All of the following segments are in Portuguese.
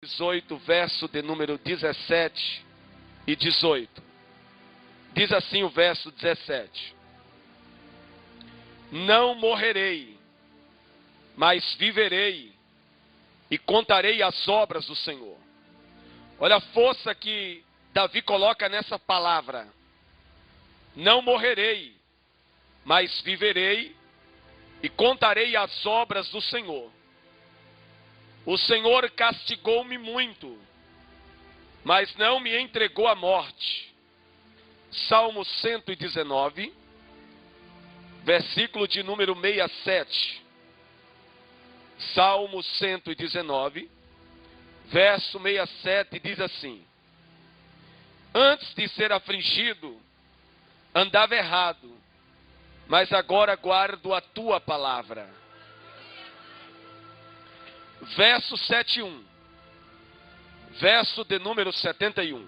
18, verso de número 17 e 18. Diz assim o verso 17: Não morrerei, mas viverei e contarei as obras do Senhor. Olha a força que Davi coloca nessa palavra. Não morrerei, mas viverei e contarei as obras do Senhor. O Senhor castigou-me muito, mas não me entregou à morte. Salmo 119, versículo de número 67. Salmo 119, verso 67, diz assim: Antes de ser afligido, andava errado, mas agora guardo a tua palavra. Verso 71, verso de número 71.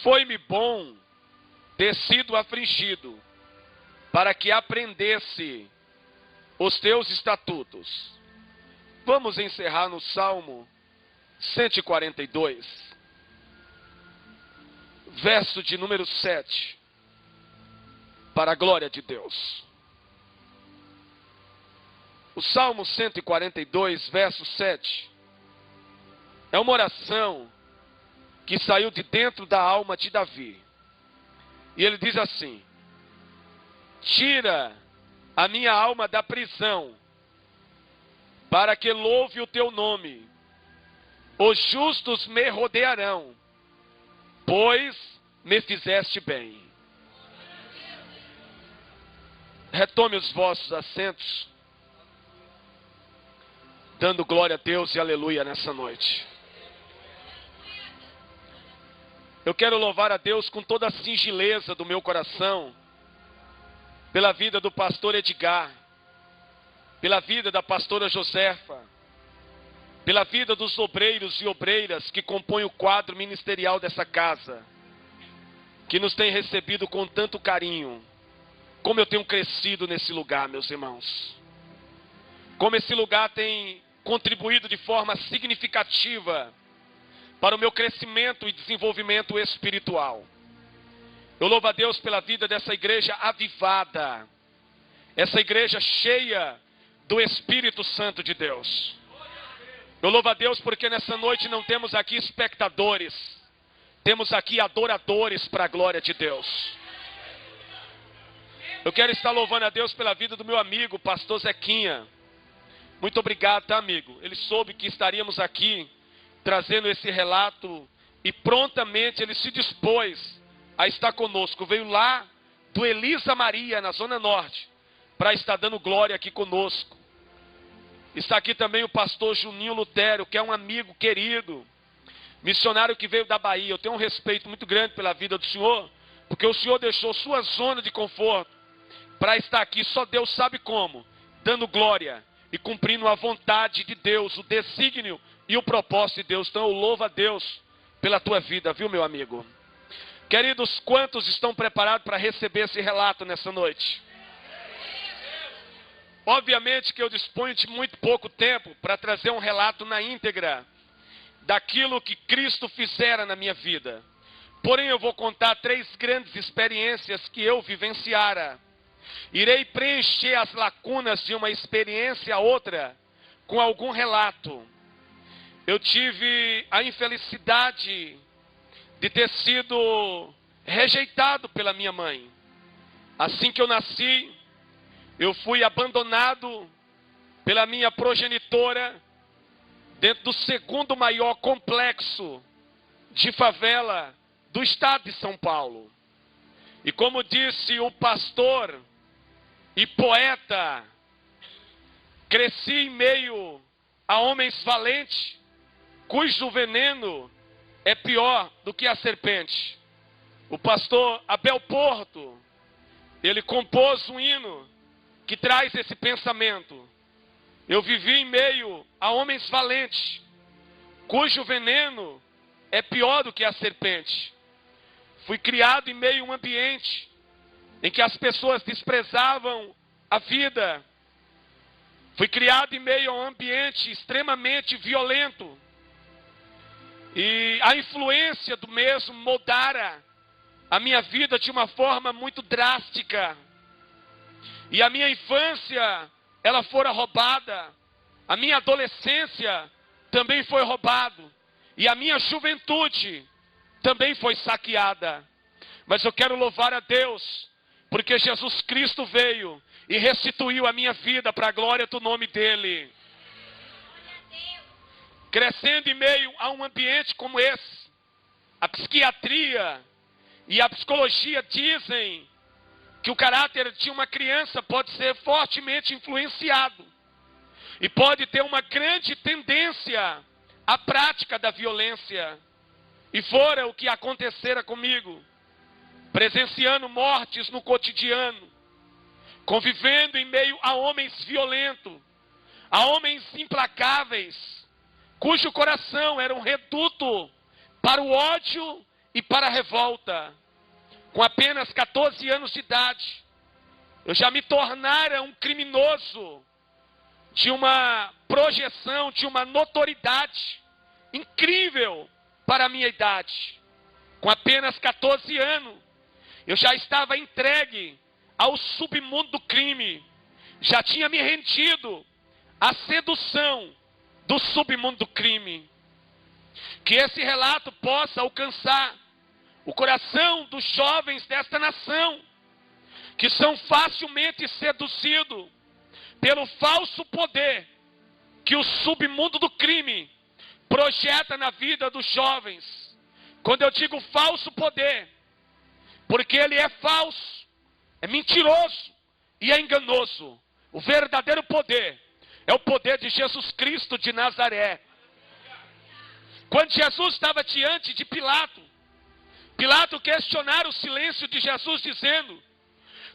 Foi-me bom ter sido afligido, para que aprendesse os teus estatutos. Vamos encerrar no Salmo 142, verso de número 7, para a glória de Deus. O Salmo 142, verso 7, é uma oração que saiu de dentro da alma de Davi. E ele diz assim: Tira a minha alma da prisão, para que louve o teu nome. Os justos me rodearão, pois me fizeste bem. Retome os vossos assentos, dando glória a Deus e aleluia nessa noite. Eu quero louvar a Deus com toda a singeleza do meu coração, pela vida do pastor Edgar, pela vida da pastora Josefa, pela vida dos obreiros e obreiras que compõem o quadro ministerial dessa casa, que nos tem recebido com tanto carinho. Como eu tenho crescido nesse lugar, meus irmãos. Como esse lugar tem contribuído de forma significativa para o meu crescimento e desenvolvimento espiritual. Eu louvo a Deus pela vida dessa igreja avivada, essa igreja cheia do Espírito Santo de Deus. Eu louvo a Deus porque nessa noite não temos aqui espectadores, temos aqui adoradores para a glória de Deus. Eu quero estar louvando a Deus pela vida do meu amigo, pastor Zequinha. Muito obrigado, tá, amigo? Ele soube que estaríamos aqui trazendo esse relato e prontamente ele se dispôs a estar conosco. Veio lá do Elisa Maria, na Zona Norte, para estar dando glória aqui conosco. Está aqui também o pastor Juninho Lutero, que é um amigo querido, missionário que veio da Bahia. Eu tenho um respeito muito grande pela vida do senhor, porque o senhor deixou sua zona de conforto para estar aqui, só Deus sabe como, dando glória e cumprindo a vontade de Deus, o desígnio e o propósito de Deus. Então eu louvo a Deus pela tua vida, viu, meu amigo? Queridos, quantos estão preparados para receber esse relato nessa noite? Obviamente que eu disponho de muito pouco tempo para trazer um relato na íntegra daquilo que Cristo fizera na minha vida. Porém, eu vou contar 3 grandes experiências que eu vivenciara. Irei preencher as lacunas de uma experiência a outra com algum relato. Eu tive a infelicidade de ter sido rejeitado pela minha mãe. Assim que eu nasci, eu fui abandonado pela minha progenitora dentro do segundo maior complexo de favela do estado de São Paulo. E como disse o pastor e poeta, cresci em meio a homens valentes, cujo veneno é pior do que a serpente. O pastor Abel Porto, ele compôs um hino que traz esse pensamento. Eu vivi em meio a homens valentes, cujo veneno é pior do que a serpente. Fui criado em meio a um ambiente em que as pessoas desprezavam a vida. Fui criado em meio a um ambiente extremamente violento. E a influência do mesmo moldara a minha vida de uma forma muito drástica. E a minha infância, ela fora roubada. A minha adolescência também foi roubado. E a minha juventude também foi saqueada. Mas eu quero louvar a Deus, porque Jesus Cristo veio e restituiu a minha vida para a glória do nome dEle. Crescendo em meio a um ambiente como esse, a psiquiatria e a psicologia dizem que o caráter de uma criança pode ser fortemente influenciado e pode ter uma grande tendência à prática da violência. E fora o que acontecera comigo, presenciando mortes no cotidiano, convivendo em meio a homens violentos, a homens implacáveis, cujo coração era um reduto para o ódio e para a revolta. Com apenas 14 anos de idade, eu já me tornara um criminoso de uma projeção, de uma notoriedade incrível para a minha idade. Com apenas 14 anos, eu já estava entregue ao submundo do crime. Já tinha me rendido à sedução do submundo do crime. Que esse relato possa alcançar o coração dos jovens desta nação, que são facilmente seduzidos pelo falso poder que o submundo do crime projeta na vida dos jovens. Quando eu digo falso poder, porque ele é falso, é mentiroso e é enganoso. O verdadeiro poder é o poder de Jesus Cristo de Nazaré. Quando Jesus estava diante de Pilato, Pilato questionara o silêncio de Jesus dizendo: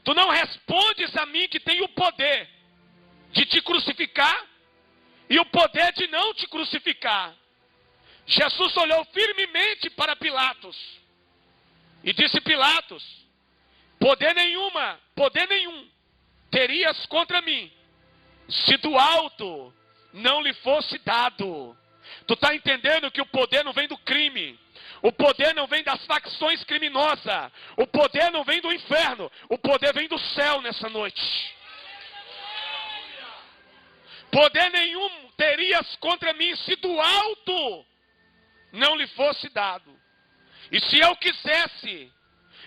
tu não respondes a mim que tenho o poder de te crucificar e o poder de não te crucificar. Jesus olhou firmemente para Pilatos e disse: Pilatos, poder nenhum terias contra mim, se do alto não lhe fosse dado. Tu está entendendo que o poder não vem do crime, o poder não vem das facções criminosas, o poder não vem do inferno, o poder vem do céu nessa noite. Poder nenhum terias contra mim, se do alto não lhe fosse dado. E se eu quisesse,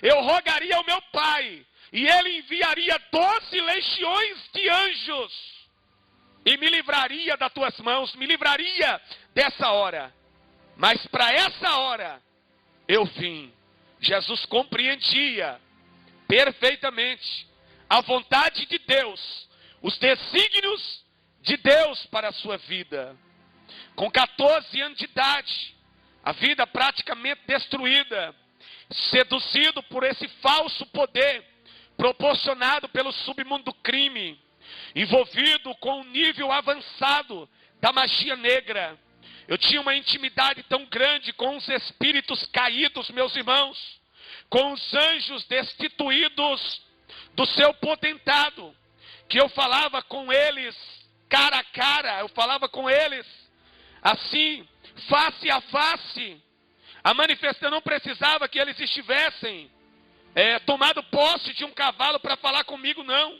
eu rogaria ao meu Pai, e Ele enviaria 12 legiões de anjos, e me livraria das tuas mãos, me livraria dessa hora. Mas para essa hora, eu vim. Jesus compreendia perfeitamente a vontade de Deus, os desígnios de Deus para a sua vida. Com 14 anos de idade, a vida praticamente destruída, seduzido por esse falso poder proporcionado pelo submundo do crime, envolvido com um nível avançado da magia negra. Eu tinha uma intimidade tão grande com os espíritos caídos, meus irmãos, com os anjos destituídos do seu potentado, que eu falava com eles cara a cara, eu falava com eles assim, face a face. A manifestação não precisava que eles estivessem tomado posse de um cavalo para falar comigo, não.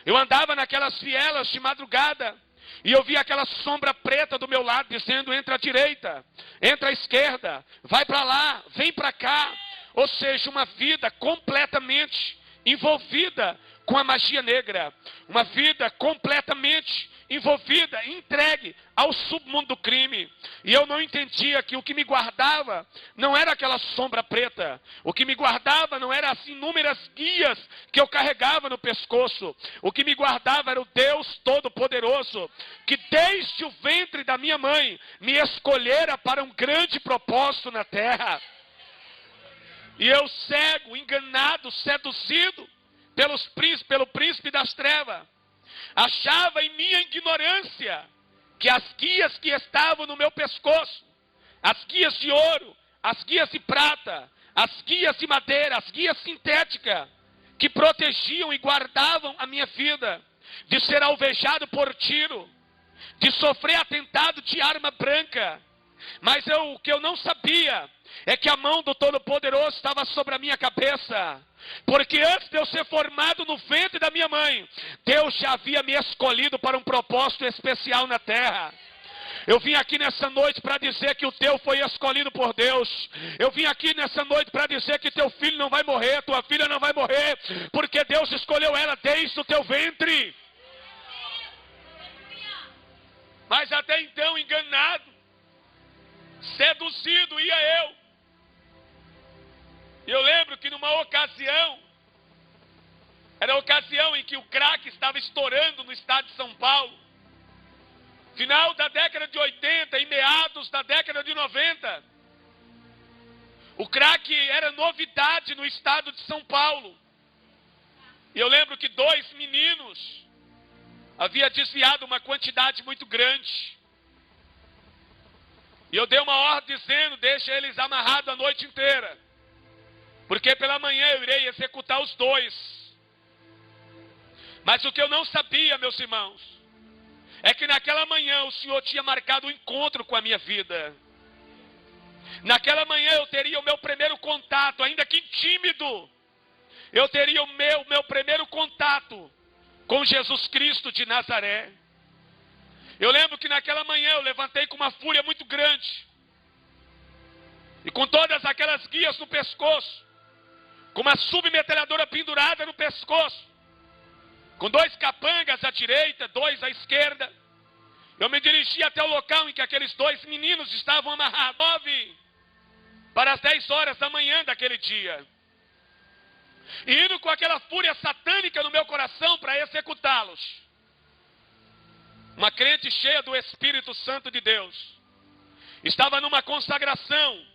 Eu andava naquelas vielas de madrugada e eu via aquela sombra preta do meu lado dizendo: entra à direita, entra à esquerda, vai para lá, vem para cá. Ou seja, uma vida completamente envolvida com a magia negra, uma vida completamente envolvida, entregue ao submundo do crime. E eu não entendia que o que me guardava não era aquela sombra preta, o que me guardava não era as inúmeras guias que eu carregava no pescoço, o que me guardava era o Deus Todo-Poderoso, que desde o ventre da minha mãe me escolhera para um grande propósito na terra. E eu cego, enganado, seduzido pelo príncipe das trevas, achava em minha ignorância que as guias que estavam no meu pescoço, as guias de ouro, as guias de prata, as guias de madeira, as guias sintéticas, que protegiam e guardavam a minha vida de ser alvejado por tiro, de sofrer atentado de arma branca, Mas o que eu não sabia é que a mão do Todo-Poderoso estava sobre a minha cabeça. Porque antes de eu ser formado no ventre da minha mãe, Deus já havia me escolhido para um propósito especial na terra. Eu vim aqui nessa noite para dizer que o teu foi escolhido por Deus. Eu vim aqui nessa noite para dizer que teu filho não vai morrer, tua filha não vai morrer, porque Deus escolheu ela desde o teu ventre. Mas até então, enganado, seduzido ia eu. Eu lembro que numa ocasião, era a ocasião em que o crack estava estourando no estado de São Paulo. Final da década de 80 e meados da década de 90. O crack era novidade no estado de São Paulo. E eu lembro que 2 meninos haviam desviado uma quantidade muito grande. E eu dei uma ordem dizendo, deixa eles amarrados a noite inteira. Porque pela manhã eu irei executar os 2. Mas o que eu não sabia, meus irmãos, é que naquela manhã o Senhor tinha marcado um encontro com a minha vida. Naquela manhã eu teria o meu primeiro contato, ainda que tímido. Eu teria o meu primeiro contato com Jesus Cristo de Nazaré. Eu lembro que naquela manhã eu levantei com uma fúria muito grande. E com todas aquelas guias no pescoço, com uma submetralhadora pendurada no pescoço, com 2 capangas à direita, 2 à esquerda, eu me dirigi até o local em que aqueles 2 meninos estavam amarrados. 9 para as 10 horas da manhã daquele dia. E indo com aquela fúria satânica no meu coração para executá-los. Uma crente cheia do Espírito Santo de Deus estava numa consagração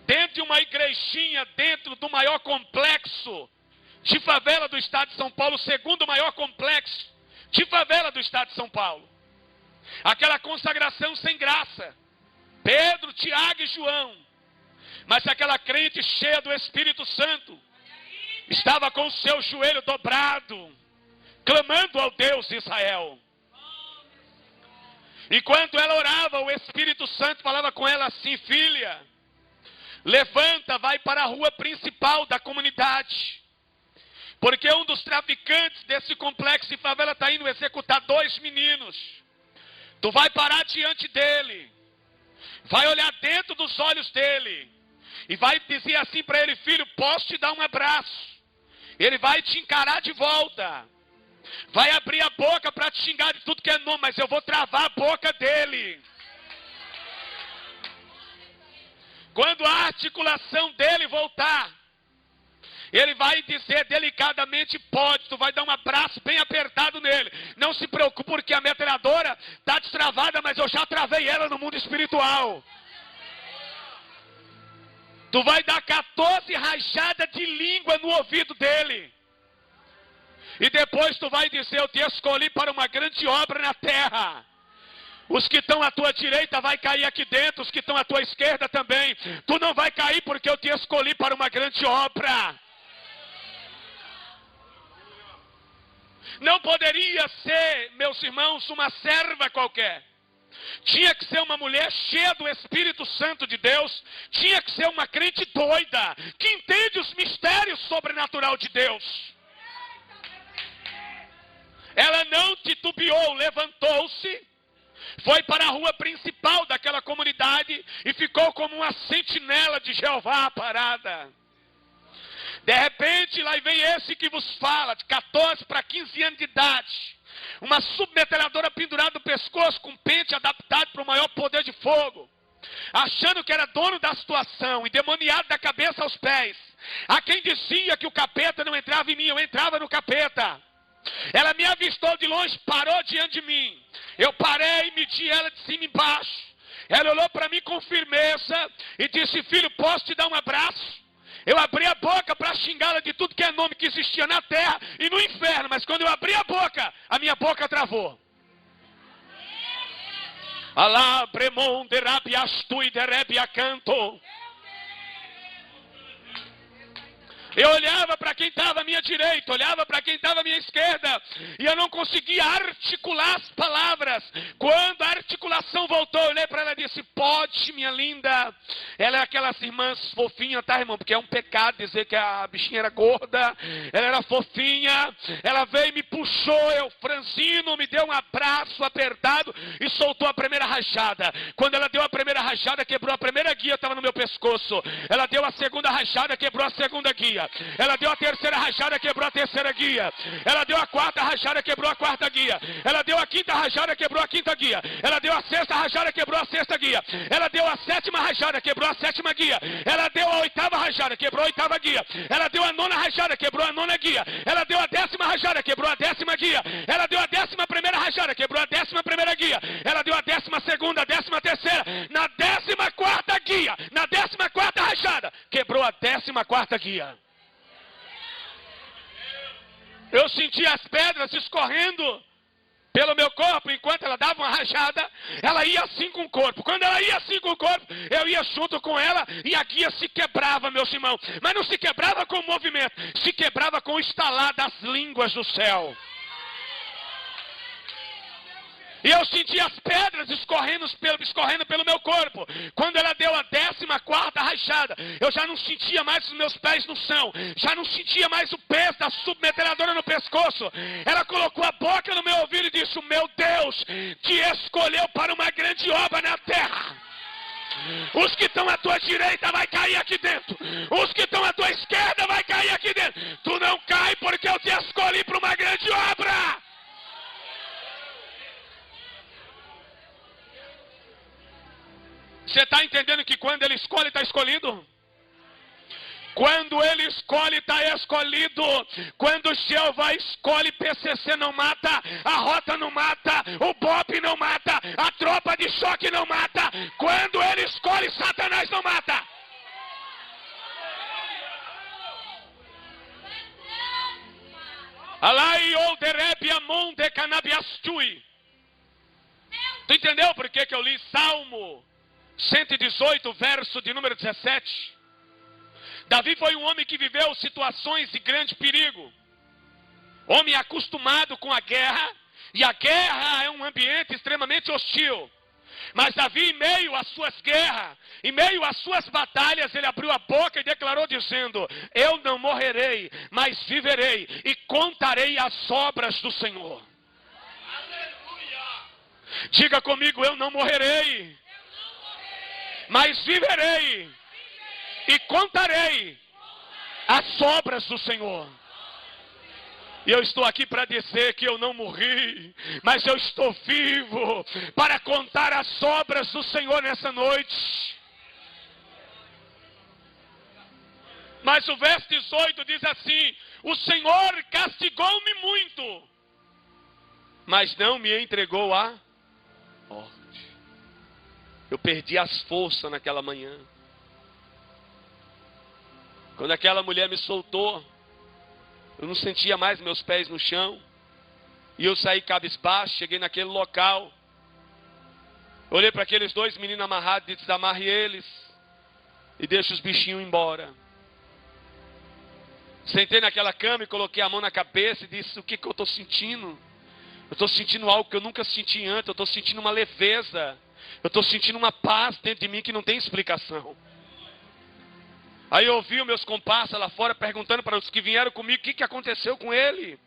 dentro de uma igrejinha, dentro do maior complexo de favela do estado de São Paulo, o segundo maior complexo de favela do estado de São Paulo. Aquela consagração sem graça, Pedro, Tiago e João, mas aquela crente cheia do Espírito Santo estava com o seu joelho dobrado, clamando ao Deus de Israel. Enquanto ela orava, o Espírito Santo falava com ela assim: filha, levanta, vai para a rua principal da comunidade, porque um dos traficantes desse complexo de favela está indo executar 2 meninos. Tu vai parar diante dele, vai olhar dentro dos olhos dele, e vai dizer assim para ele: filho, posso te dar um abraço? Ele vai te encarar de volta, vai abrir a boca para te xingar de tudo que é nome, mas eu vou travar a boca dele. Quando a articulação dele voltar, ele vai dizer delicadamente: pode. Tu vai dar um abraço bem apertado nele. Não se preocupe, porque a metralhadora está destravada, mas eu já travei ela no mundo espiritual. Tu vai dar 14 rajadas de língua no ouvido dele. E depois tu vai dizer: eu te escolhi para uma grande obra na terra. Os que estão à tua direita vai cair aqui dentro, os que estão à tua esquerda também. Tu não vai cair, porque eu te escolhi para uma grande obra. Não poderia ser, meus irmãos, uma serva qualquer. Tinha que ser uma mulher cheia do Espírito Santo de Deus. Tinha que ser uma crente doida, que entende os mistérios sobrenaturais de Deus. Ela não titubeou, levantou-se, foi para a rua principal daquela comunidade e ficou como uma sentinela de Jeová parada. De repente, lá vem esse que vos fala, de 14 para 15 anos de idade, uma submetralhadora pendurada no pescoço, com pente adaptado para o maior poder de fogo, achando que era dono da situação, endemoniado da cabeça aos pés. Há quem dizia que o capeta não entrava em mim, eu entrava no capeta. Ela me avistou de longe, parou diante de mim. Eu parei e medi ela de cima e embaixo. Ela olhou para mim com firmeza e disse: filho, posso te dar um abraço? Eu abri a boca para xingá-la de tudo que é nome que existia na terra e no inferno. Mas quando eu abri a boca, a minha boca travou. Alá, bremon, derabiastu e derebiacanto. Eu olhava para quem estava à minha direita, olhava para quem estava à minha esquerda, e eu não conseguia articular as palavras. Quando a articulação voltou, eu olhei para ela e disse: pode, minha linda. Ela é aquelas irmãs fofinhas, tá, irmão? Porque é um pecado dizer que a bichinha era gorda. Ela era fofinha. Ela veio e me puxou, eu franzino, me deu um abraço apertado e soltou a primeira rajada. Quando ela deu a primeira rajada, quebrou a primeira guia, estava no meu pescoço. Ela deu a segunda rajada, quebrou a segunda guia. Ela deu a terceira rajada, quebrou a terceira guia. Ela deu a quarta rajada, quebrou a quarta guia. Ela deu a quinta rajada, quebrou a quinta guia. Ela deu a sexta rajada, quebrou a sexta guia. Ela deu a sétima rajada, quebrou a sétima guia. Ela deu a oitava rajada, quebrou a oitava guia. Ela deu a nona rajada, quebrou a nona guia. Ela deu a décima rajada, quebrou a décima guia. Ela deu a 11ª rajada, quebrou a 11ª guia. Ela deu a 12ª, a 13ª. Na 14ª guia, na 14ª rajada, quebrou a 14ª guia. Eu senti as pedras escorrendo pelo meu corpo, enquanto ela dava uma rajada, ela ia assim com o corpo. Quando ela ia assim com o corpo, eu ia junto com ela e a guia se quebrava, meus irmãos. Mas não se quebrava com o movimento, se quebrava com o estalar das línguas do céu. E eu senti as pedras escorrendo pelo meu corpo. Quando ela deu a 14ª rajada, eu já não sentia mais os meus pés no chão. Já não sentia mais o peso da submetralhadora no pescoço. Ela colocou a boca no meu ouvido e disse: meu Deus te escolheu para uma grande obra na terra. Os que estão à tua direita vai cair aqui dentro. Os que estão à tua esquerda vai cair aqui dentro. Tu não cai porque eu te escolhi para uma grande obra. Você está entendendo que quando ele escolhe, está escolhido? Quando ele escolhe, está escolhido. Quando Jeová escolhe, PCC não mata, a rota não mata, o BOP não mata, a tropa de choque não mata. Quando ele escolhe, Satanás não mata. Alai ou derebe amon de canabiastui. Tu entendeu por que eu li Salmo 118, verso de número 17. Davi foi um homem que viveu situações de grande perigo. Homem acostumado com a guerra. E a guerra é um ambiente extremamente hostil. Mas Davi, em meio às suas guerras, em meio às suas batalhas, ele abriu a boca e declarou dizendo: eu não morrerei, mas viverei e contarei as obras do Senhor. Diga comigo: eu não morrerei, mas viverei e contarei as obras do Senhor. E eu estou aqui para dizer que eu não morri, mas eu estou vivo para contar as obras do Senhor nessa noite. Mas o verso 18 diz assim: o Senhor castigou-me muito, mas não me entregou a morte. Eu perdi as forças naquela manhã. Quando aquela mulher me soltou, eu não sentia mais meus pés no chão. E eu saí cabisbaixo, cheguei naquele local. Olhei para aqueles dois meninos amarrados e disse: amarre eles e deixa os bichinhos embora. Sentei naquela cama e coloquei a mão na cabeça e disse: o que eu estou sentindo? Eu estou sentindo algo que eu nunca senti antes. Eu estou sentindo uma leveza. Eu estou sentindo uma paz dentro de mim que não tem explicação. Aí eu ouvi os meus comparsas lá fora perguntando para os que vieram comigo o que aconteceu com ele.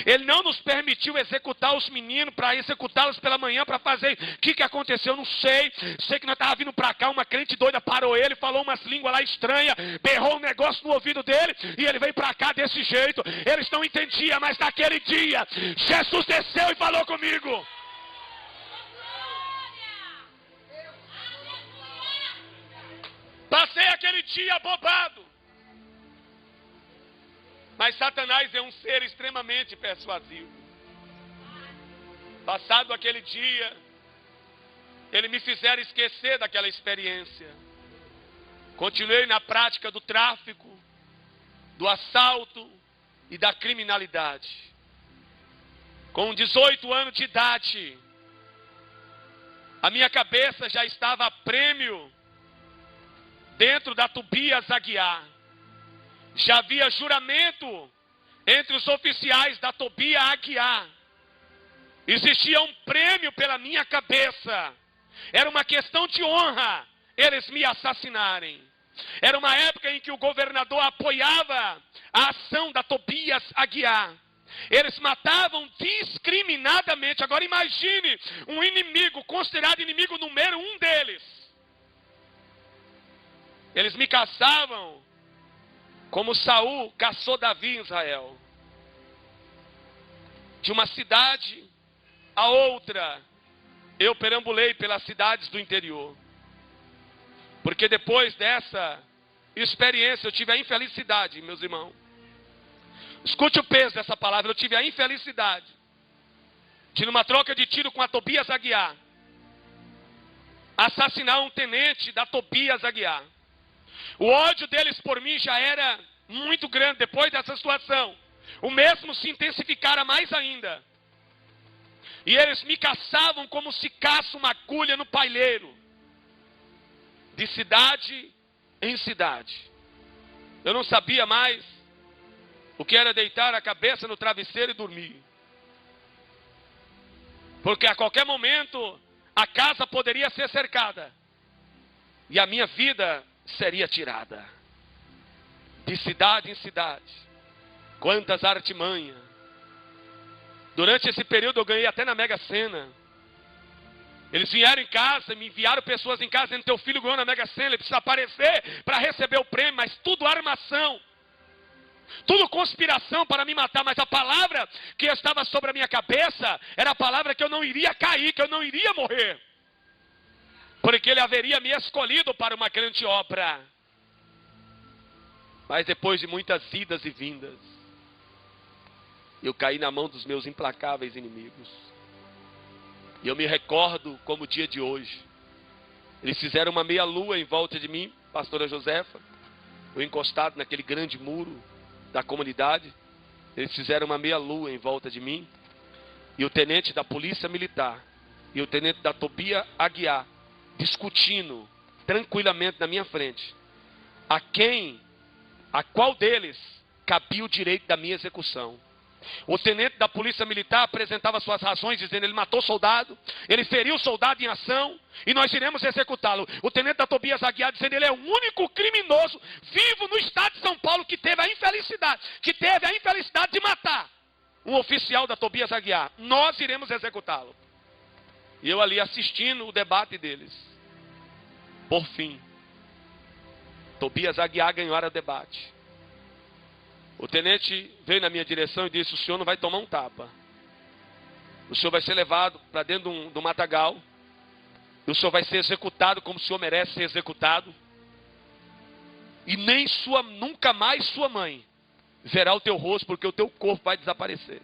Ele não nos permitiu executar os meninos, para executá-los pela manhã, para fazer. O que aconteceu? Eu não sei. Sei que nós estávamos vindo para cá, uma crente doida parou ele, falou umas línguas lá estranhas, berrou um negócio no ouvido dele, e ele veio para cá desse jeito. Eles não entendiam, mas naquele dia, Jesus desceu e falou comigo. Passei aquele dia abobado. Mas Satanás é um ser extremamente persuasivo. Passado aquele dia, ele me fizeram esquecer daquela experiência. Continuei na prática do tráfico, do assalto e da criminalidade. Com 18 anos de idade, a minha cabeça já estava a prêmio dentro da Tobias Aguiar. Já havia juramento entre os oficiais da Tobia Aguiar. Existia um prêmio pela minha cabeça. Era uma questão de honra eles me assassinarem. Era uma época em que o governador apoiava a ação da Tobias Aguiar. Eles matavam discriminadamente. Agora imagine um inimigo, considerado inimigo número 1 deles. Eles me caçavam como Saul caçou Davi em Israel. De uma cidade a outra, eu perambulei pelas cidades do interior. Porque depois dessa experiência, eu tive a infelicidade, meus irmãos. Escute o peso dessa palavra. Eu tive a infelicidade de, numa troca de tiro com a Tobias Aguiar, assassinar um tenente da Tobias Aguiar. O ódio deles por mim já era muito grande depois dessa situação. O mesmo se intensificara mais ainda. E eles me caçavam como se caça uma agulha no palheiro. De cidade em cidade. Eu não sabia mais o que era deitar a cabeça no travesseiro e dormir. Porque a qualquer momento a casa poderia ser cercada. E a minha vida seria tirada. De cidade em cidade. Quantas artimanhas. Durante esse período eu ganhei até na Mega Sena. Eles vieram em casa, me enviaram pessoas em casa dizendo: teu filho ganhou na Mega Sena, ele precisa aparecer para receber o prêmio. Mas tudo armação. Tudo conspiração para me matar. Mas a palavra que estava sobre a minha cabeça era a palavra que eu não iria cair, que eu não iria morrer. Porque ele haveria me escolhido para uma grande obra. Mas depois de muitas idas e vindas, eu caí na mão dos meus implacáveis inimigos. E eu me recordo como o dia de hoje. Eles fizeram uma meia-lua em volta de mim, pastora Josefa. Eu encostado naquele grande muro da comunidade. Eles fizeram uma meia-lua em volta de mim. E o tenente da polícia militar e o tenente da Tobia Aguiar discutindo tranquilamente na minha frente a qual deles cabia o direito da minha execução. O tenente da polícia militar apresentava suas razões, dizendo: ele matou soldado, ele feriu soldado em ação, e nós iremos executá-lo. O tenente da Tobias Aguiar dizendo: ele é o único criminoso vivo no estado de São Paulo que teve a infelicidade de matar um oficial da Tobias Aguiar. Nós iremos executá-lo. E eu ali assistindo o debate deles. Por fim, Tobias Aguiar ganhou o debate. O tenente veio na minha direção e disse: o senhor não vai tomar um tapa. O senhor vai ser levado para dentro do matagal. E o senhor vai ser executado como o senhor merece ser executado. E nunca mais sua mãe verá o teu rosto, porque o teu corpo vai desaparecer.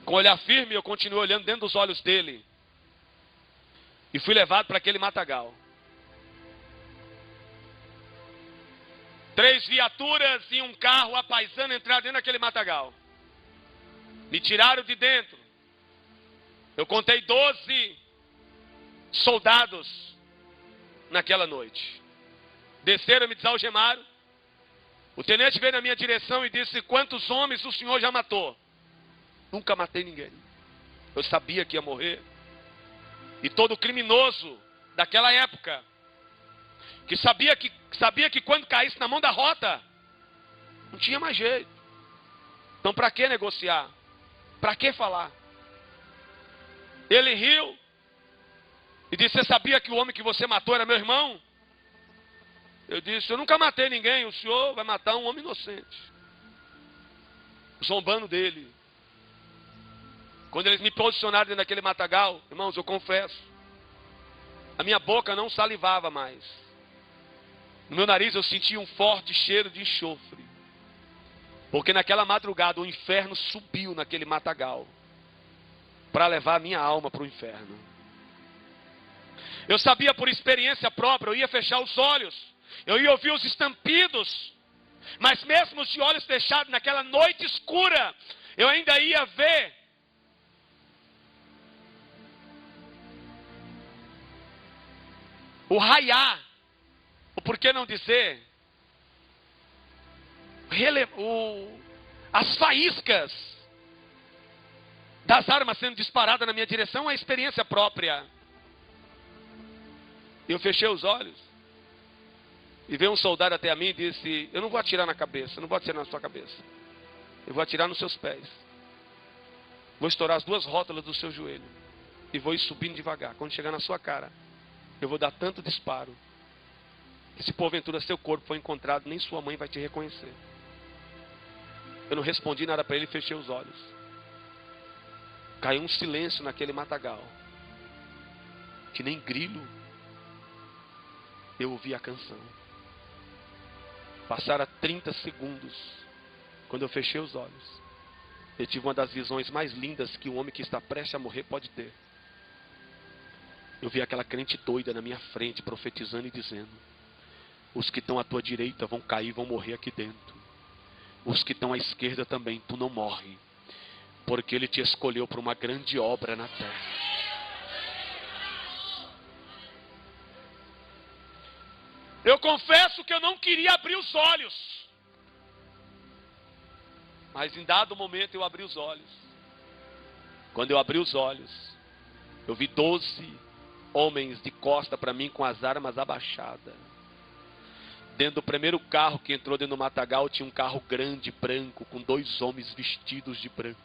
Com olhar firme, eu continuei olhando dentro dos olhos dele. E fui levado para aquele matagal. 3 viaturas e um carro apaisando entraram dentro daquele matagal. Me tiraram de dentro. Eu contei 12 soldados naquela noite. Desceram, me desalgemaram. O tenente veio na minha direção e disse: quantos homens o senhor já matou? Nunca matei ninguém. Eu sabia que ia morrer. E todo criminoso daquela época, que sabia que quando caísse na mão da rota, não tinha mais jeito. Então para que negociar? Para que falar? Ele riu e disse: você sabia que o homem que você matou era meu irmão? Eu disse: eu nunca matei ninguém, o senhor vai matar um homem inocente. Zombando dele. Quando eles me posicionaram dentro daquele matagal, irmãos, eu confesso, a minha boca não salivava mais. No meu nariz eu sentia um forte cheiro de enxofre. Porque naquela madrugada o inferno subiu naquele matagal para levar a minha alma para o inferno. Eu sabia por experiência própria, eu ia fechar os olhos, eu ia ouvir os estampidos, mas mesmo de olhos fechados naquela noite escura, eu ainda ia ver o raiar, ou por que não dizer, as faíscas das armas sendo disparadas na minha direção, a experiência própria. Eu fechei os olhos e veio um soldado até a mim e disse: eu não vou atirar na cabeça, eu não vou atirar na sua cabeça, eu vou atirar nos seus pés. Vou estourar as duas rótulas do seu joelho e vou ir subindo devagar. Quando chegar na sua cara, eu vou dar tanto disparo que, se porventura seu corpo for encontrado, nem sua mãe vai te reconhecer. Eu não respondi nada para ele e fechei os olhos. Caiu um silêncio naquele matagal, que nem grilo. Eu ouvi a canção. Passaram 30 segundos. Quando eu fechei os olhos, eu tive uma das visões mais lindas que um homem que está prestes a morrer pode ter. Eu vi aquela crente doida na minha frente, profetizando e dizendo: os que estão à tua direita vão cair, vão morrer aqui dentro. Os que estão à esquerda também, tu não morre, porque Ele te escolheu para uma grande obra na terra. Eu confesso que eu não queria abrir os olhos, mas em dado momento eu abri os olhos. Quando eu abri os olhos, eu vi 12 homens de costa para mim com as armas abaixadas. Dentro do primeiro carro que entrou dentro do matagal, tinha um carro grande, branco, com 2 homens vestidos de branco.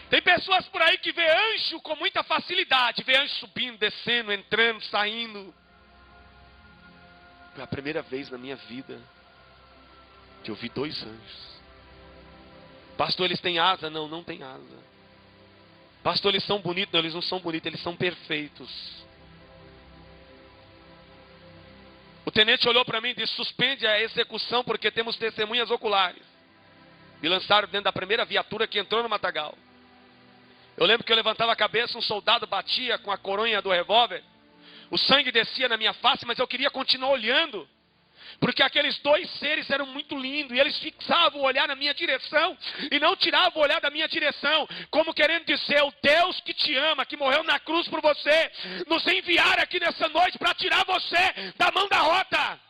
Tem pessoas por aí que vê anjo com muita facilidade. Vê anjo subindo, descendo, entrando, saindo. Foi a primeira vez na minha vida que eu vi 2 anjos. Pastor, eles têm asa? Não, não tem asa. Pastor, eles são bonitos? Não, eles não são bonitos, eles são perfeitos. O tenente olhou para mim e disse: suspende a execução porque temos testemunhas oculares. Me lançaram dentro da primeira viatura que entrou no matagal. Eu lembro que eu levantava a cabeça, um soldado batia com a coronha do revólver. O sangue descia na minha face, mas eu queria continuar olhando. Porque aqueles 2 seres eram muito lindos. E eles fixavam o olhar na minha direção. E não tiravam o olhar da minha direção. Como querendo dizer: o Deus que te ama, que morreu na cruz por você, nos enviar aqui nessa noite para tirar você da mão da rota.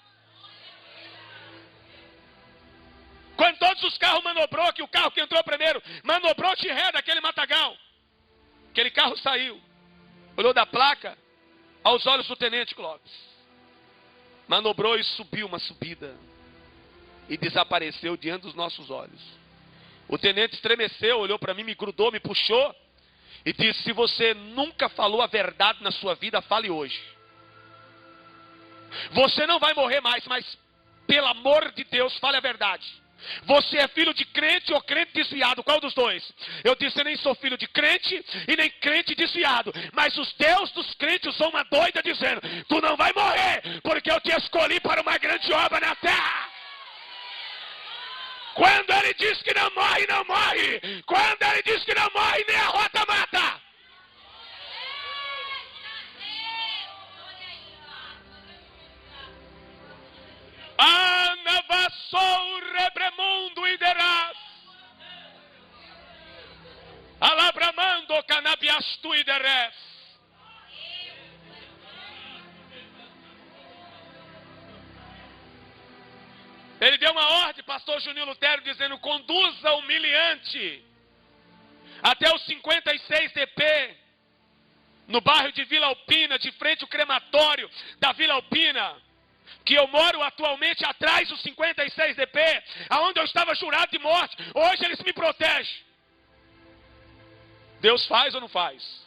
Quando todos os carros manobrou, que o carro que entrou primeiro manobrou de ré daquele matagal. Aquele carro saiu, olhou da placa aos olhos do tenente Clóvis, manobrou e subiu uma subida e desapareceu diante dos nossos olhos. O tenente estremeceu, olhou para mim, me grudou, me puxou e disse: se você nunca falou a verdade na sua vida, fale hoje. Você não vai morrer mais, mas pelo amor de Deus, fale a verdade. Você é filho de crente ou crente desviado? Qual dos dois? Eu disse: eu nem sou filho de crente e nem crente desviado. Mas os Deus dos crentes são uma doida dizendo: tu não vai morrer, porque eu te escolhi para uma grande obra na terra. Quando ele diz que não morre, não morre. Quando ele diz que não morre, nem a rota mata. Ana vassou rebremundo e derás. Alabramando canabiastu e derés. Ele deu uma ordem, pastor Juninho Lutero, dizendo: conduza o humilhante até os 56 DP, no bairro de Vila Alpina, de frente ao crematório da Vila Alpina, que eu moro atualmente atrás dos 56 DP, aonde eu estava jurado de morte. Hoje eles me protegem. Deus faz ou não faz?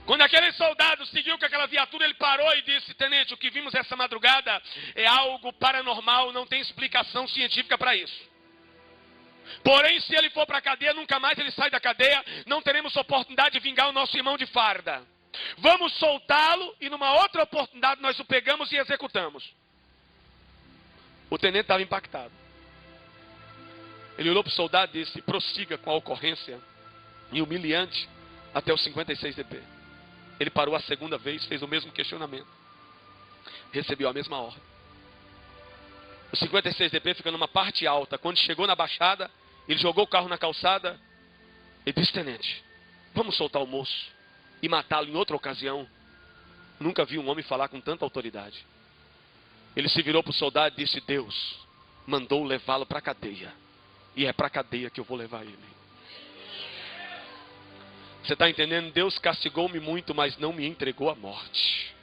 Quando aquele soldado seguiu com aquela viatura, ele parou e disse: tenente, o que vimos essa madrugada é algo paranormal, não tem explicação científica para isso. Porém, se ele for para a cadeia, nunca mais ele sai da cadeia, não teremos oportunidade de vingar o nosso irmão de farda. Vamos soltá-lo e numa outra oportunidade nós o pegamos e executamos. O tenente estava impactado. Ele olhou para o soldado e disse: prossiga com a ocorrência e humilhante até os 56 DP. Ele parou a segunda vez, fez o mesmo questionamento. Recebeu a mesma ordem. O 56 DP fica numa parte alta. Quando chegou na baixada, ele jogou o carro na calçada e disse: tenente, vamos soltar o moço e matá-lo em outra ocasião. Nunca vi um homem falar com tanta autoridade. Ele se virou para o soldado e disse: Deus mandou levá-lo para a cadeia. E é para a cadeia que eu vou levar ele. Você está entendendo? Deus castigou-me muito, mas não me entregou à morte.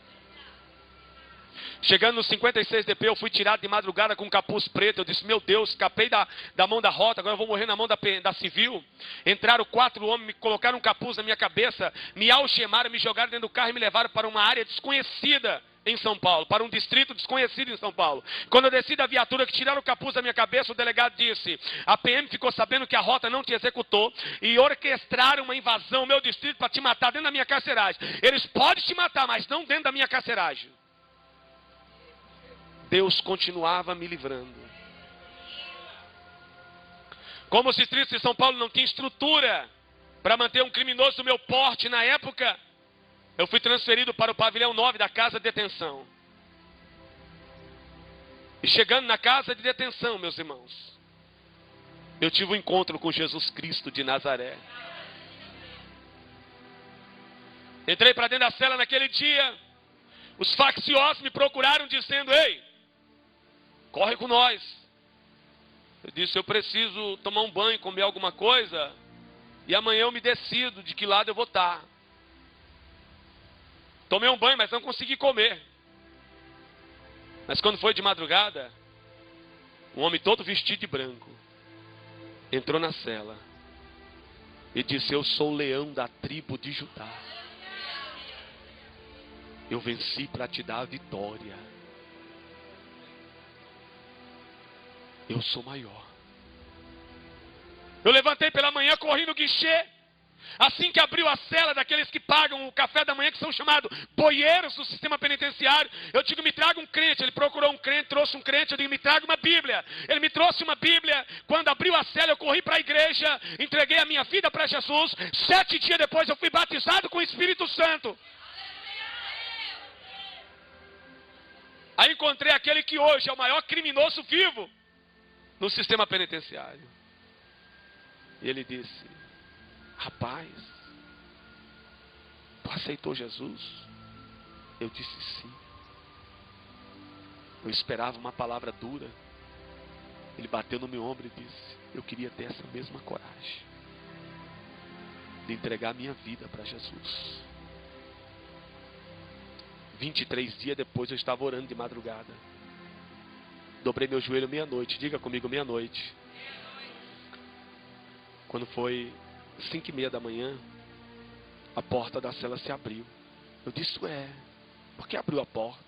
Chegando no 56 DP, eu fui tirado de madrugada com um capuz preto. Eu disse: meu Deus, escapei da mão da rota, agora eu vou morrer na mão da civil. Entraram 4 homens, me colocaram um capuz na minha cabeça, me algemaram, me jogaram dentro do carro e me levaram para uma área desconhecida em São Paulo, para um distrito desconhecido em São Paulo. Quando eu desci da viatura que tiraram o capuz da minha cabeça, o delegado disse: a PM ficou sabendo que a rota não te executou e orquestraram uma invasão ao meu distrito para te matar dentro da minha carceragem. Eles podem te matar, mas não dentro da minha carceragem. Deus continuava me livrando. Como os distritos de São Paulo não tinham estrutura para manter um criminoso do meu porte na época, eu fui transferido para o pavilhão 9 da casa de detenção. E chegando na casa de detenção, meus irmãos, eu tive um encontro com Jesus Cristo de Nazaré. Entrei para dentro da cela naquele dia. Os facciosos me procuraram dizendo: ei, corre com nós. Eu disse: eu preciso tomar um banho, comer alguma coisa, e amanhã eu me decido de que lado eu vou estar. Tomei um banho, mas não consegui comer. Mas quando foi de madrugada, um homem todo vestido de branco entrou na cela e disse: eu sou o leão da tribo de Judá. Eu venci para te dar a vitória. Eu sou maior. Eu levantei pela manhã, corri no guichê. Assim que abriu a cela daqueles que pagam o café da manhã, que são chamados boieiros do sistema penitenciário, eu digo: me traga um crente. Ele procurou um crente, trouxe um crente. Eu digo: me traga uma Bíblia. Ele me trouxe uma Bíblia. Quando abriu a cela, eu corri para a igreja, entreguei a minha vida para Jesus. 7 dias depois eu fui batizado com o Espírito Santo. Aí encontrei aquele que hoje é o maior criminoso vivo no sistema penitenciário. E ele disse: rapaz, tu aceitou Jesus? Eu disse sim. Eu esperava uma palavra dura. Ele bateu no meu ombro e disse: eu queria ter essa mesma coragem de entregar a minha vida para Jesus. 23 dias depois eu estava orando de madrugada. Dobrei meu joelho meia-noite. Diga comigo: meia-noite. Quando foi 5:30 da manhã, a porta da cela se abriu. Eu disse: ué, por que abriu a porta?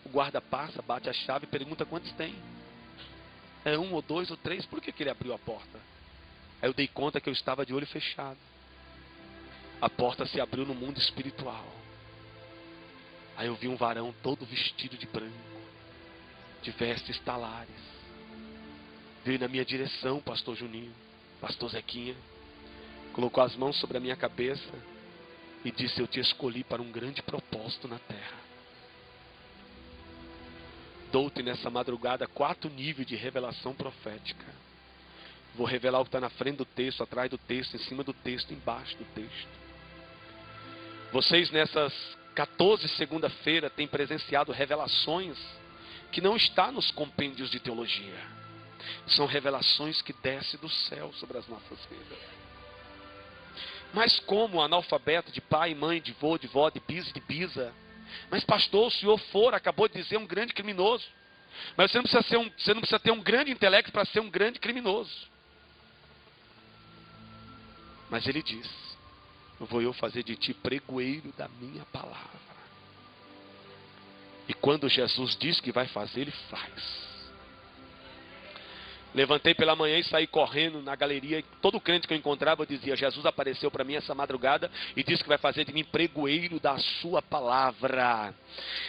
O guarda passa, bate a chave e pergunta quantos tem. É 1 ou 2 ou 3, por que ele abriu a porta? Aí eu dei conta que eu estava de olho fechado. A porta se abriu no mundo espiritual. Aí eu vi um varão todo vestido de branco, de vestes talares. Veio na minha direção, pastor Juninho, pastor Zequinha. Colocou as mãos sobre a minha cabeça e disse: eu te escolhi para um grande propósito na terra. Dou-te nessa madrugada 4 níveis de revelação profética. Vou revelar o que está na frente do texto, atrás do texto, em cima do texto, embaixo do texto. Vocês nessas 14 segunda-feira têm presenciado revelações que não estão nos compêndios de teologia. São revelações que descem do céu sobre as nossas vidas. Mas como analfabeto de pai, mãe, de vô, de vó, de bis e de bisa? Mas pastor, o senhor acabou de dizer, um grande criminoso. Mas você não precisa ter um grande intelecto para ser um grande criminoso. Mas ele diz: vou eu fazer de ti pregoeiro da minha palavra. E quando Jesus diz que vai fazer, ele faz. Levantei pela manhã e saí correndo na galeria. Todo crente que eu encontrava eu dizia: Jesus apareceu para mim essa madrugada e disse que vai fazer de mim pregoeiro da sua palavra.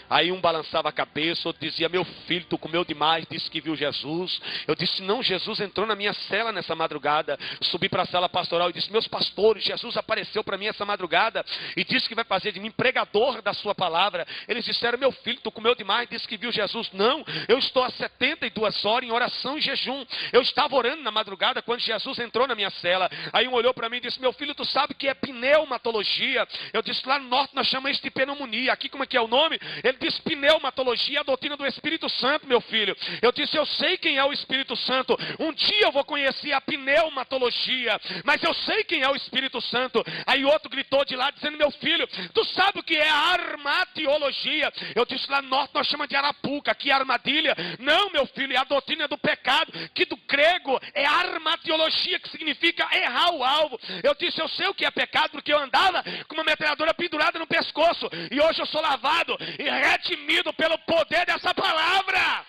Aí um balançava a cabeça, outro dizia: meu filho, tu comeu demais, disse que viu Jesus. Eu disse: não, Jesus entrou na minha cela nessa madrugada. Subi para a sala pastoral e disse: meus pastores, Jesus apareceu para mim essa madrugada e disse que vai fazer de mim pregador da sua palavra. Eles disseram: meu filho, tu comeu demais, disse que viu Jesus. Não, eu estou há 72 horas em oração e jejum. Eu estava orando na madrugada quando Jesus entrou na minha cela. Aí um olhou para mim e disse: meu filho, tu sabe o que é pneumatologia? Eu disse: lá no norte nós chamamos isso de pneumonia. Aqui como é que é o nome? Ele disse: pneumatologia, a doutrina do Espírito Santo, meu filho. Eu disse: eu sei quem é o Espírito Santo. Um dia eu vou conhecer a pneumatologia, mas eu sei quem é o Espírito Santo. Aí outro gritou de lá dizendo: meu filho, tu sabe o que é a armatiologia? Eu disse: lá no norte nós chamamos de arapuca, aqui é armadilha. Não, meu filho, é a doutrina do pecado, que do grego é armatiologia, que significa errar o alvo. Eu disse: eu sei o que é pecado, porque eu andava com uma metralhadora pendurada no pescoço, e hoje eu sou lavado e redimido pelo poder dessa palavra.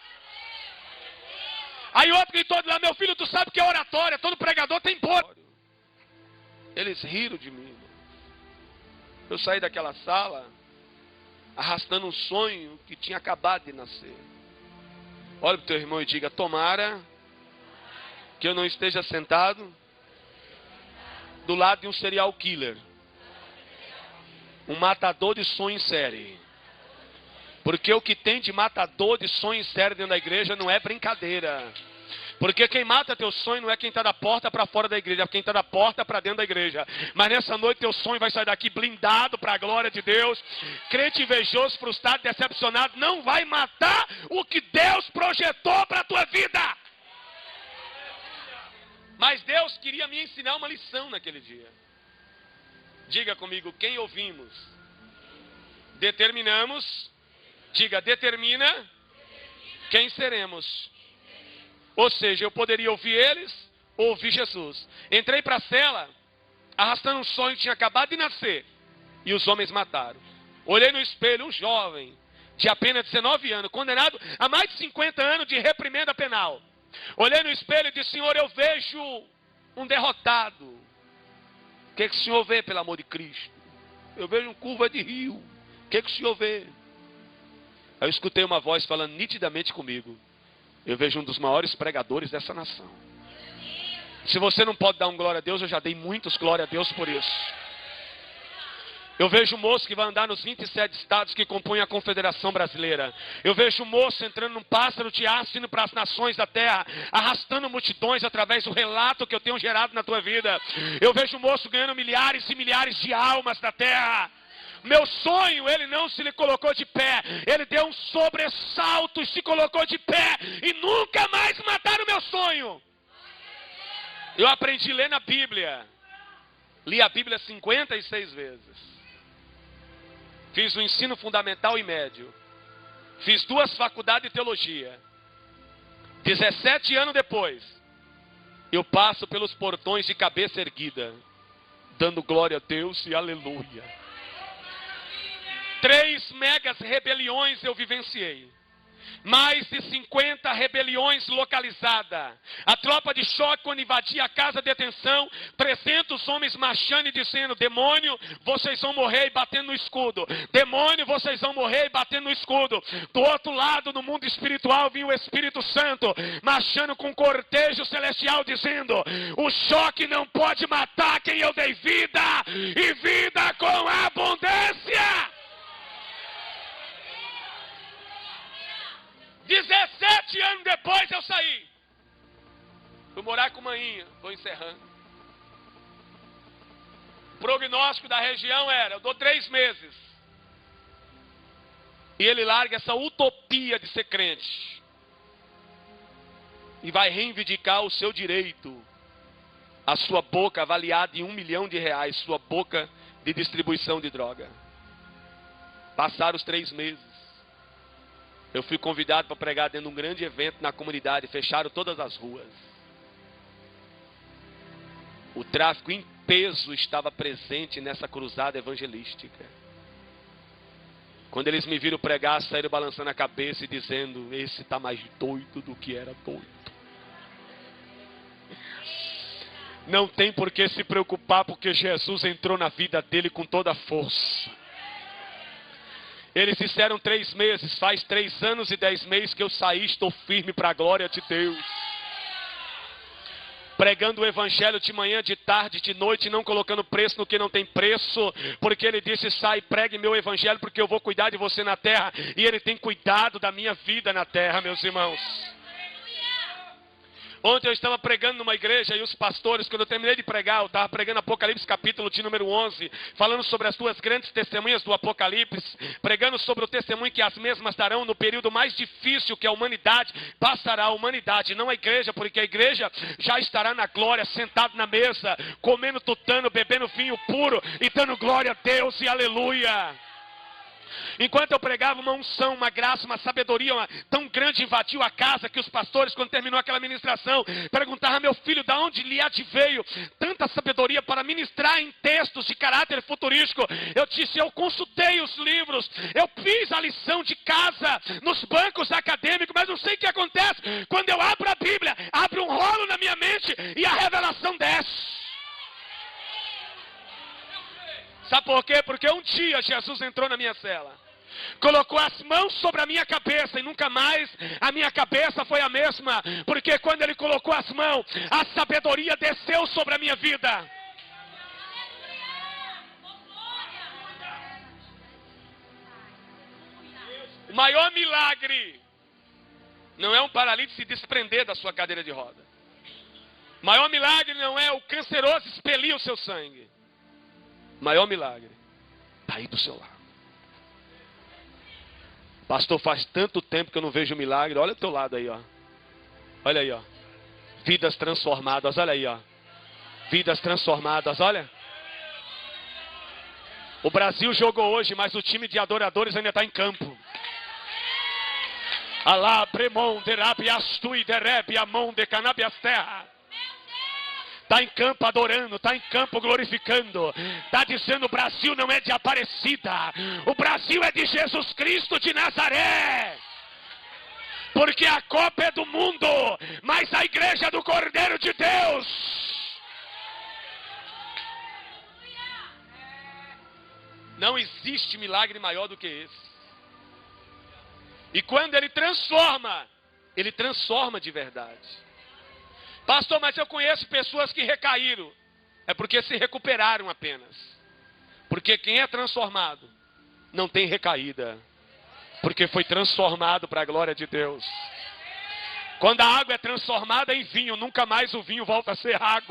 Aí outro gritou de lá: meu filho, tu sabe o que é oratória? Todo pregador tem boca. Eles riram de mim. Eu saí daquela sala arrastando um sonho que tinha acabado de nascer. Olha para o teu irmão e diga: tomara que eu não esteja sentado do lado de um serial killer, um matador de sonho em série. Porque o que tem de matador de sonho em série dentro da igreja não é brincadeira. Porque quem mata teu sonho não é quem está da porta para fora da igreja, é quem está da porta para dentro da igreja. Mas nessa noite teu sonho vai sair daqui blindado para a glória de Deus. Crente invejoso, frustrado, decepcionado, não vai matar o que Deus projetou para a tua vida. Mas Deus queria me ensinar uma lição naquele dia. Diga comigo: quem ouvimos, determinamos. Diga: determina quem seremos. Ou seja, eu poderia ouvir eles ou ouvir Jesus. Entrei para a cela arrastando um sonho que tinha acabado de nascer, e os homens mataram. Olhei no espelho, um jovem de apenas 19 anos, condenado a mais de 50 anos de reprimenda penal. Olhei no espelho e disse: Senhor, eu vejo um derrotado. O que o Senhor vê, pelo amor de Cristo? Eu vejo um curva de rio. O que o Senhor vê? Eu escutei uma voz falando nitidamente comigo: eu vejo um dos maiores pregadores dessa nação. Se você não pode dar um glória a Deus, eu já dei muitos glória a Deus por isso. Eu vejo um moço que vai andar nos 27 estados que compõem a Confederação Brasileira. Eu vejo um moço entrando num pássaro de aço, indo para as nações da terra, arrastando multidões através do relato que eu tenho gerado na tua vida. Eu vejo um moço ganhando milhares e milhares de almas da terra. Meu sonho, ele não se lhe colocou de pé. Ele deu um sobressalto e se colocou de pé. E nunca mais mataram o meu sonho. Eu aprendi a ler na Bíblia. Li a Bíblia 56 vezes. Fiz o ensino fundamental e médio. Fiz 2 faculdades de teologia. 17 anos depois, eu passo pelos portões de cabeça erguida, dando glória a Deus e aleluia. 3 megas rebeliões eu vivenciei. Mais de 50 rebeliões localizadas. A tropa de choque, quando invadia a casa de detenção, 300 homens marchando e dizendo: demônio, vocês vão morrer, e batendo no escudo. Demônio, vocês vão morrer, e batendo no escudo. Do outro lado, no mundo espiritual, vinha o Espírito Santo marchando com um cortejo celestial, dizendo: o choque não pode matar quem eu dei vida, e vida com abundância. 17 anos depois eu saí. Fui morar com Maninha. Estou encerrando. O prognóstico da região era: eu dou 3 meses. E ele larga essa utopia de ser crente. E vai reivindicar o seu direito. A sua boca avaliada em R$1 milhão. Sua boca de distribuição de droga. Passaram os 3 meses. Eu fui convidado para pregar dentro de um grande evento na comunidade. Fecharam todas as ruas. O tráfico em peso estava presente nessa cruzada evangelística. Quando eles me viram pregar, saíram balançando a cabeça e dizendo: esse está mais doido do que era doido. Não tem por que se preocupar, porque Jesus entrou na vida dele com toda a força. Eles disseram 3 meses, faz 3 anos e 10 meses que eu saí, estou firme para a glória de Deus. Pregando o evangelho de manhã, de tarde, de noite, não colocando preço no que não tem preço. Porque ele disse: sai, pregue meu evangelho, porque eu vou cuidar de você na terra. E ele tem cuidado da minha vida na terra, meus irmãos. Ontem eu estava pregando numa igreja e os pastores, quando eu terminei de pregar, eu estava pregando Apocalipse capítulo de número 11, falando sobre as duas grandes testemunhas do Apocalipse, pregando sobre o testemunho que as mesmas darão no período mais difícil que a humanidade passará, a humanidade, não a igreja, porque a igreja já estará na glória, sentado na mesa, comendo tutano, bebendo vinho puro e dando glória a Deus e aleluia. Enquanto eu pregava, uma unção, uma graça, uma sabedoria tão grande invadiu a casa que os pastores, quando terminou aquela ministração, perguntavam: meu filho, de onde lhe adveio tanta sabedoria para ministrar em textos de caráter futurístico? Eu disse: eu consultei os livros, eu fiz a lição de casa nos bancos acadêmicos, mas não sei o que acontece. Quando eu abro a Bíblia, abre um rolo na minha mente e a revelação desce. Sabe por quê? Porque um dia Jesus entrou na minha cela, colocou as mãos sobre a minha cabeça e nunca mais a minha cabeça foi a mesma. Porque quando ele colocou as mãos, a sabedoria desceu sobre a minha vida. O maior milagre não é um paralítico se desprender da sua cadeira de roda. O maior milagre não é o canceroso expelir o seu sangue. Maior milagre está aí do seu lado. Pastor, faz tanto tempo que eu não vejo milagre. Olha o teu lado aí, ó. Olha aí, ó. Vidas transformadas, olha aí, ó. Vidas transformadas, olha. O Brasil jogou hoje, mas o time de adoradores ainda está em campo. Alá, Bremon, Derabiastu e Derebiamon de Canabias Terra. Está em campo adorando, está em campo glorificando. Está dizendo: o Brasil não é de Aparecida, o Brasil é de Jesus Cristo de Nazaré. Porque a Copa é do mundo, mas a igreja é do Cordeiro de Deus. Não existe milagre maior do que esse. E quando ele transforma de verdade. Pastor, mas eu conheço pessoas que recaíram. É porque se recuperaram apenas. Porque quem é transformado não tem recaída. Porque foi transformado para a glória de Deus. Quando a água é transformada em vinho, nunca mais o vinho volta a ser água.